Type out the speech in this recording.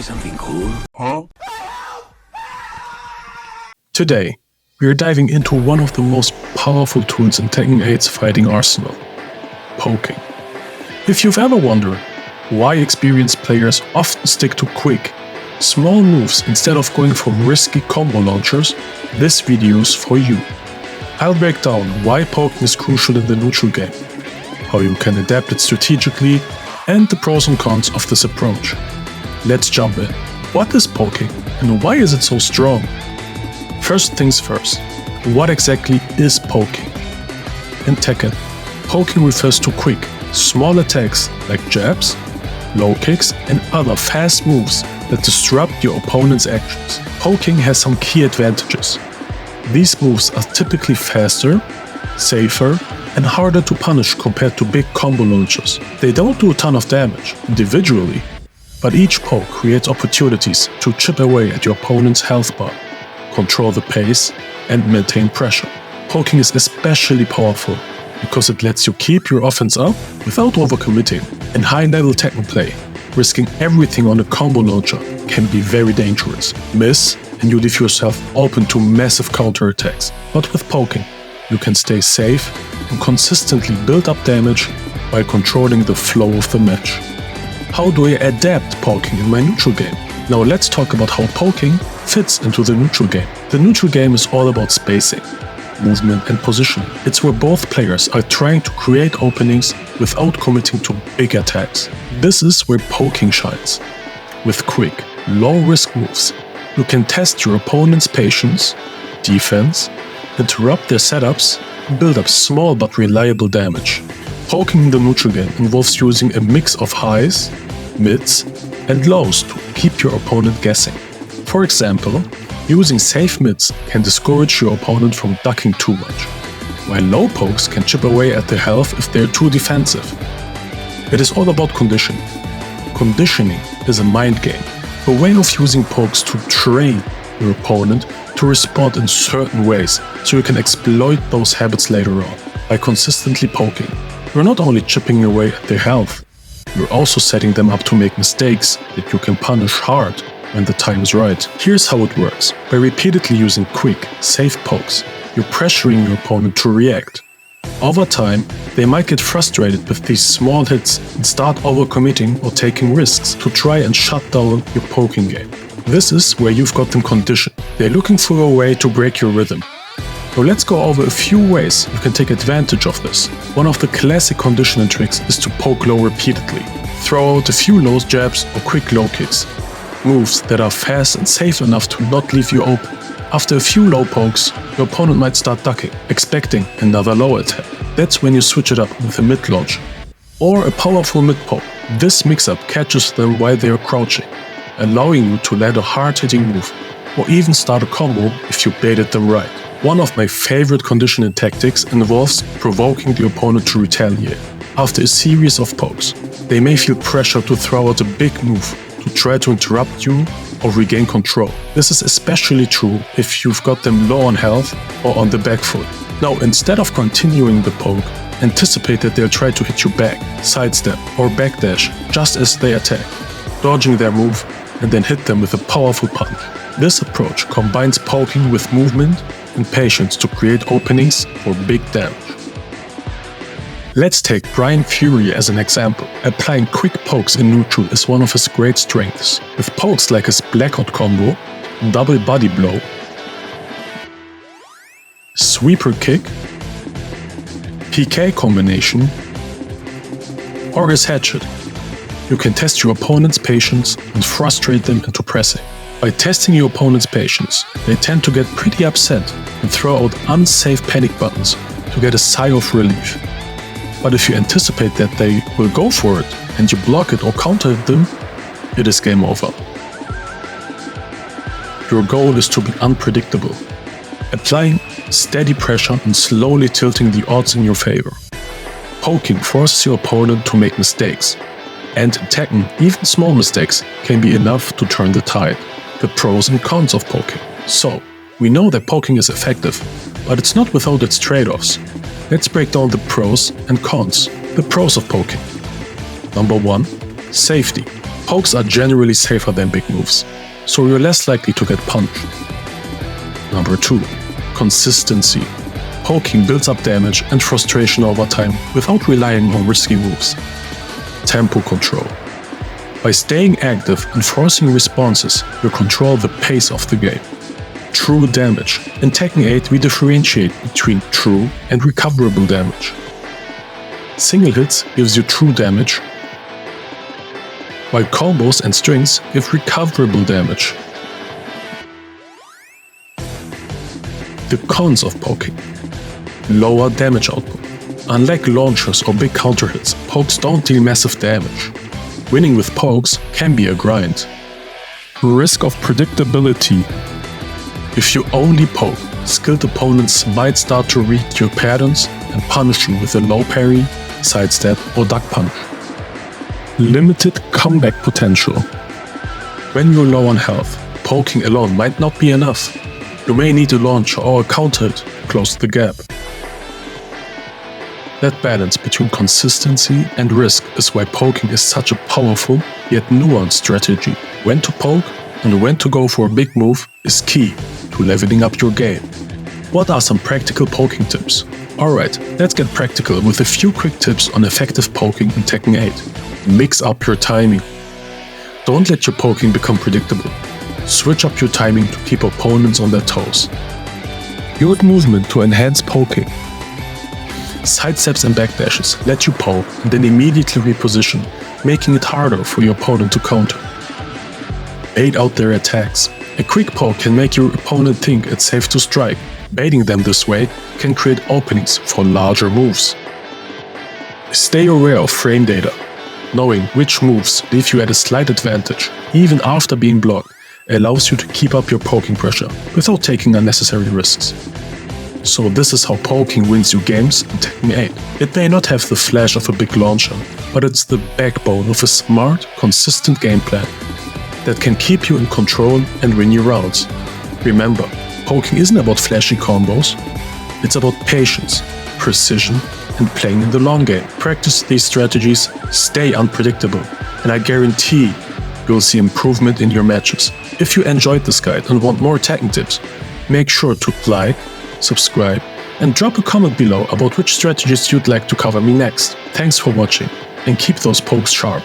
something cool? Huh? Today, we are diving into one of the most powerful tools in Tekken 8's fighting arsenal, poking. If you've ever wondered why experienced players often stick to quick, small moves instead of going for risky combo launchers, this video is for you. I'll break down why poking is crucial in the neutral game, how you can adapt it strategically, and the pros and cons of this approach. Let's jump in. What is poking and why is it so strong? First things first, what exactly is poking? In Tekken, poking refers to quick, small attacks like jabs, low kicks, and other fast moves that disrupt your opponent's actions. Poking has some key advantages. These moves are typically faster, safer, and harder to punish compared to big combo launchers. They don't do a ton of damage individually, but each poke creates opportunities to chip away at your opponent's health bar, control the pace, and maintain pressure. Poking is especially powerful because it lets you keep your offense up without overcommitting. In high-level Tekken play, risking everything on a combo launcher can be very dangerous. Miss, and you leave yourself open to massive counterattacks. But with poking, you can stay safe and consistently build up damage while controlling the flow of the match. How do I adapt poking in my neutral game? Now let's talk about how poking fits into the neutral game. The neutral game is all about spacing, movement and positioning. It's where both players are trying to create openings without committing to big attacks. This is where poking shines. With quick, low-risk moves, you can test your opponent's patience, defense, interrupt their setups, and build up small but reliable damage. Poking in the neutral game involves using a mix of highs, mids, and lows to keep your opponent guessing. For example, using safe mids can discourage your opponent from ducking too much, while low pokes can chip away at their health if they're too defensive. It is all about conditioning. Conditioning is a mind game, a way of using pokes to train your opponent to respond in certain ways so you can exploit those habits later on. By consistently poking, you're not only chipping away at their health, you're also setting them up to make mistakes that you can punish hard when the time is right. Here's how it works. By repeatedly using quick, safe pokes, you're pressuring your opponent to react. Over time, they might get frustrated with these small hits and start overcommitting or taking risks to try and shut down your poking game. This is where you've got them conditioned. They're looking for a way to break your rhythm. Now let's go over a few ways you can take advantage of this. One of the classic conditioning tricks is to poke low repeatedly. Throw out a few low jabs or quick low kicks. Moves that are fast and safe enough to not leave you open. After a few low pokes, your opponent might start ducking, expecting another low attack. That's when you switch it up with a mid launch or a powerful mid poke. This mix-up catches them while they are crouching, allowing you to land a hard-hitting move or even start a combo if you baited them right. One of my favorite conditioning tactics involves provoking the opponent to retaliate. After a series of pokes, they may feel pressure to throw out a big move to try to interrupt you or regain control. This is especially true if you've got them low on health or on the back foot. Now, instead of continuing the poke, anticipate that they'll try to hit you back, sidestep or backdash just as they attack, dodging their move and then hit them with a powerful punch. This approach combines poking with movement and patience to create openings for big damage. Let's take Brian Fury as an example. Applying quick pokes in neutral is one of his great strengths. With pokes like his blackout combo, double body blow, sweeper kick, PK combination, or his hatchet, you can test your opponent's patience and frustrate them into pressing. By testing your opponent's patience, they tend to get pretty upset and throw out unsafe panic buttons to get a sigh of relief. But if you anticipate that they will go for it and you block it or counter them, it is game over. Your goal is to be unpredictable, applying steady pressure and slowly tilting the odds in your favor. Poking forces your opponent to make mistakes, and in Tekken, even small mistakes can be enough to turn the tide. The pros and cons of poking. So, we know that poking is effective, but it's not without its trade-offs. Let's break down the pros and cons. The pros of poking. Number 1. Safety. Pokes are generally safer than big moves, so you're less likely to get punched. Number 2. Consistency. Poking builds up damage and frustration over time without relying on risky moves. Tempo control. By staying active and forcing responses, you control the pace of the game. True damage. In Tekken 8, we differentiate between true and recoverable damage. Single hits gives you true damage, while combos and strings give recoverable damage. The cons of poking. Lower damage output. Unlike launchers or big counter hits, pokes don't deal massive damage. Winning with pokes can be a grind. Risk of predictability. If you only poke, skilled opponents might start to read your patterns and punish you with a low parry, sidestep or duck punch. Limited comeback potential. When you're low on health, poking alone might not be enough. You may need a launcher or a counter hit to close the gap. That balance between consistency and risk is why poking is such a powerful yet nuanced strategy. When to poke and when to go for a big move is key to leveling up your game. What are some practical poking tips? Alright, let's get practical with a few quick tips on effective poking in Tekken 8. Mix up your timing. Don't let your poking become predictable. Switch up your timing to keep opponents on their toes. Use movement to enhance poking. Sidesteps and backdashes let you poke and then immediately reposition, making it harder for your opponent to counter. Bait out their attacks. A quick poke can make your opponent think it's safe to strike. Baiting them this way can create openings for larger moves. Stay aware of frame data. Knowing which moves leave you at a slight advantage, even after being blocked, allows you to keep up your poking pressure without taking unnecessary risks. So this is how poking wins you games in Tekken 8. It may not have the flash of a big launcher, but it's the backbone of a smart, consistent game plan that can keep you in control and win you rounds. Remember, poking isn't about flashy combos, it's about patience, precision, and playing in the long game. Practice these strategies, stay unpredictable, and I guarantee you'll see improvement in your matches. If you enjoyed this guide and want more Tekken tips, make sure to like, subscribe, and drop a comment below about which strategies you'd like to cover me next. Thanks for watching, and keep those pokes sharp.